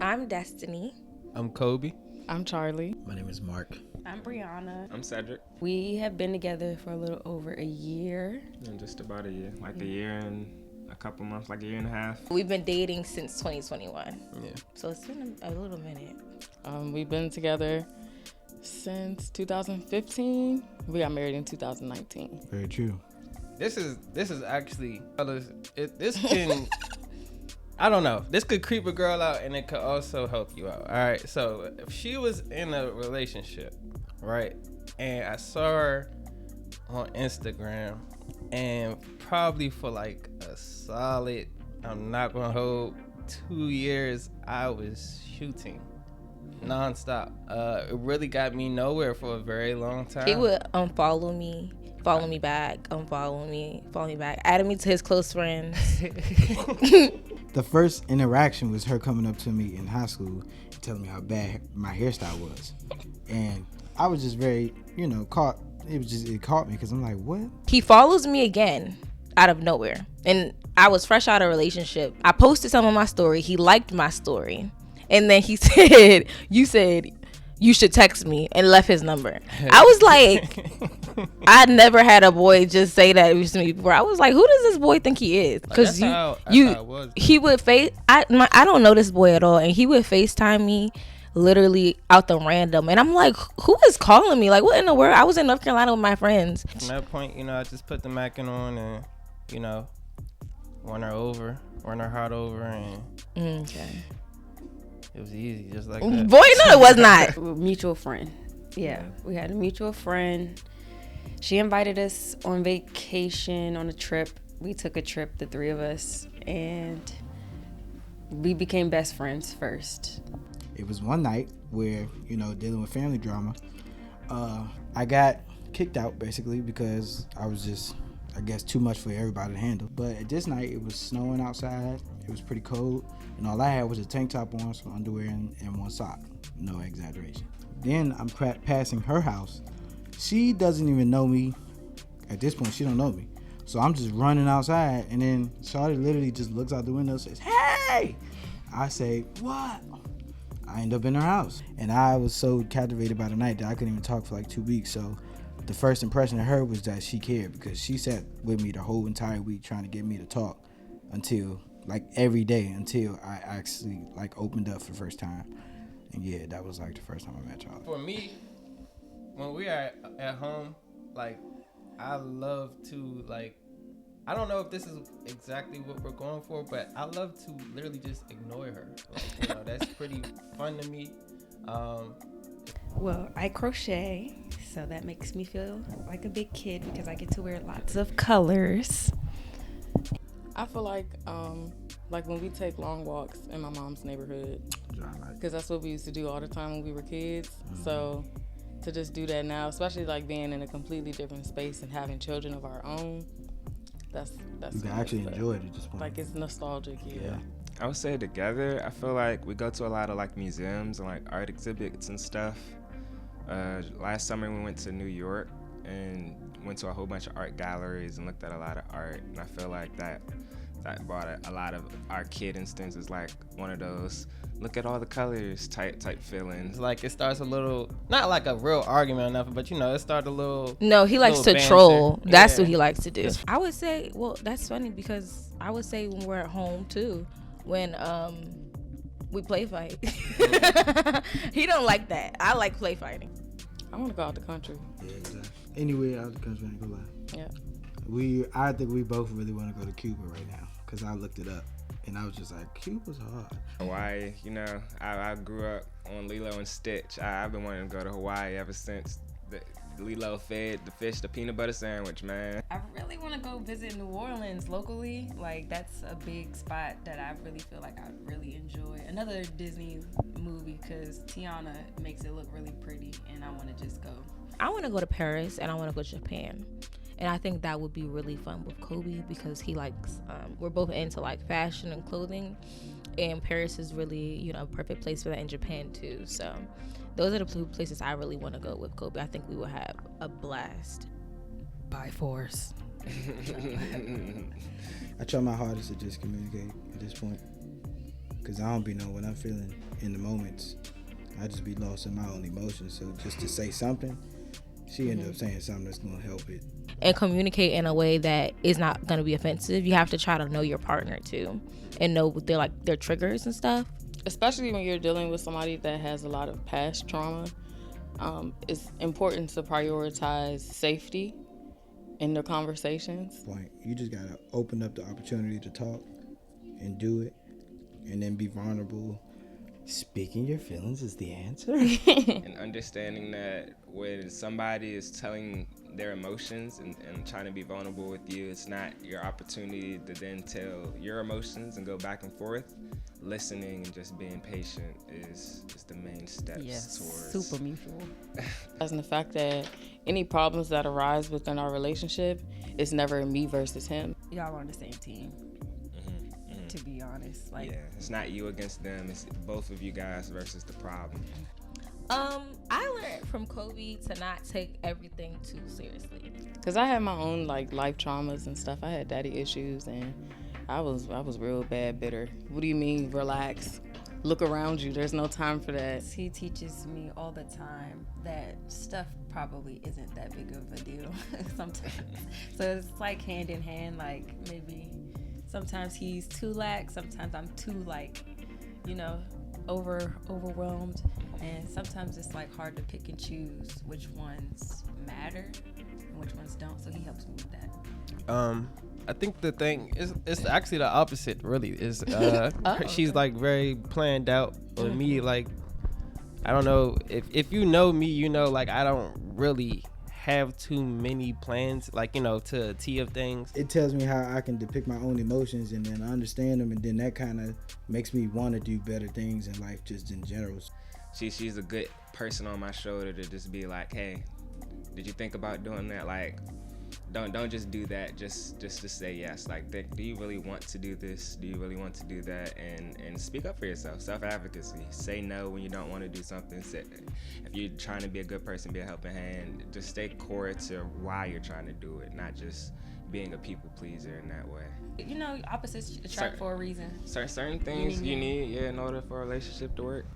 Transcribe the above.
I'm Destiny. I'm Kobe. I'm Charlie. My name is Mark. I'm Brianna. I'm Cedric. We have been together for a little over a year. And just about a year. Like a year and a couple months, like a year and a half. We've been dating since 2021. Yeah. So it's been a little minute. We've been together since 2015. We got married in 2019. Very true. This is actually, fellas, this can, I don't know. This could creep a girl out and it could also help you out. All right. So if she was in a relationship, right, and I saw her on Instagram, and probably for like a solid, I'm not going to hold, 2 years, I was shooting nonstop. It really got me nowhere for a very long time. He would unfollow me, follow me back, unfollow me, follow me back, added me to his close friends. The first interaction was her coming up to me in high school and telling me how bad my hairstyle was. And I was just very, caught. It caught me because I'm like, what? He follows me again out of nowhere. And I was fresh out of a relationship. I posted some on my story. He liked my story. And then he said, you said you should text me, and left his number. I was like, I never had a boy just say that to me before. I was like, who does this boy think he is? Because he would I don't know this boy at all, and he would FaceTime me literally out the random, and I'm like, who is calling me? Like, what in the world? I was in North Carolina with my friends. From that point, I just put the mackin on and won her heart over, and Okay. it was easy, just like that. Boy, no, it was not. Mutual friend. Yeah, we had a mutual friend. She invited us on vacation on a trip. We took a trip, the three of us, and we became best friends first. It was one night where, dealing with family drama, I got kicked out basically because I was just, I guess, too much for everybody to handle. But this night it was snowing outside. It was pretty cold. And all I had was a tank top on, some underwear, and one sock. No exaggeration. Then I'm passing her house. She doesn't even know me. At this point, she don't know me. So I'm just running outside, and then Shawty literally just looks out the window and says, "Hey!" I say, "What?" I end up in her house. And I was so captivated by the night that I couldn't even talk for like 2 weeks. So the first impression of her was that she cared, because she sat with me the whole entire week trying to get me to talk until, like, every day, until I actually, like, opened up for the first time. And yeah, that was like the first time I met Charlie. For me, when we are at home, like, I love to, like, I don't know if this is exactly what we're going for, but I love to literally just ignore her. Like, that's pretty fun to me. Well, I crochet, so that makes me feel like a big kid because I get to wear lots of colors. I feel like when we take long walks in my mom's neighborhood, because that's what we used to do all the time when we were kids. Mm-hmm. So to just do that now, especially like being in a completely different space and having children of our own, that's you can actually enjoy it at this point. Like, it's nostalgic. Yeah. I would say together, I feel like we go to a lot of like museums and like art exhibits and stuff. Last summer we went to New York and went to a whole bunch of art galleries and looked at a lot of art, and I feel like that brought a lot of our kid instincts. Is like one of those look at all the colors type feelings. Like, it starts a little, not like a real argument or nothing, but it starts a little. No, he likes to banter. troll. That's what he likes to do. I would say, well, that's funny, because I would say when we're at home too, when we play fight. He don't like that. I like play fighting. I want to go out the country. Yeah, exactly. Anywhere out the country, I ain't gonna lie. Yeah. I think we both really want to go to Cuba right now, because I looked it up and I was just like, Cuba's hard. Hawaii, I grew up on Lilo and Stitch. I've been wanting to go to Hawaii ever since the Lilo fed the fish the peanut butter sandwich, man. I really want to go visit New Orleans locally. Like, that's a big spot that I really feel like I really enjoy. Another Disney movie, because Tiana makes it look really pretty, and I want to just go. I want to go to Paris, and I want to go to Japan. And I think that would be really fun with Kobe, because he likes, we're both into like fashion and clothing, and Paris is really, a perfect place for that, in Japan too. So those are the two places I really want to go with Kobe. I think we will have a blast. By force. I try my hardest to just communicate at this point. because I don't be knowing what I'm feeling in the moments. I just be lost in my own emotions. So just to say something, she ended up saying something that's gonna help it. And communicate in a way that is not going to be offensive. You have to try to know your partner too, and know their triggers and stuff. Especially when you're dealing with somebody that has a lot of past trauma, it's important to prioritize safety in the conversations. Point. You just gotta open up the opportunity to talk and do it, and then be vulnerable. Speaking your feelings is the answer. And understanding that when somebody is telling their emotions and trying to be vulnerable with you, it's not your opportunity to then tell your emotions and go back and forth. Listening and just being patient is the main steps towards super mutual. As in the fact that any problems that arise within our relationship, it's never me versus him. Y'all are on the same team. To be honest, like, yeah, it's not you against them, it's both of you guys versus the problem. I learned from Kobe to not take everything too seriously. Cause I had my own like life traumas and stuff. I had daddy issues, and I was real bad bitter. What do you mean relax? Look around you. There's no time for that. he teaches me all the time that stuff probably isn't that big of a deal sometimes. So it's like hand in hand. Like maybe sometimes he's too lax. Sometimes I'm too like, overwhelmed. And sometimes it's like hard to pick and choose which ones matter and which ones don't. So he helps me with that. I think the thing is, it's actually the opposite. Really, is she's like very planned out. With me, like, I don't know if you know me, like I don't really have too many plans, like to a T of things. It tells me how I can depict my own emotions and then understand them, and then that kind of makes me want to do better things in life, just in general. She's a good person on my shoulder to just be like, hey, did you think about doing that? Like, don't just do that just to say yes. Like, do you really want to do this? Do you really want to do that? And speak up for yourself. Self-advocacy. Say no when you don't want to do something. If you're trying to be a good person, be a helping hand, just stay core to why you're trying to do it, not just being a people pleaser in that way. Opposites attract for a reason. Certain things you need in order for a relationship to work.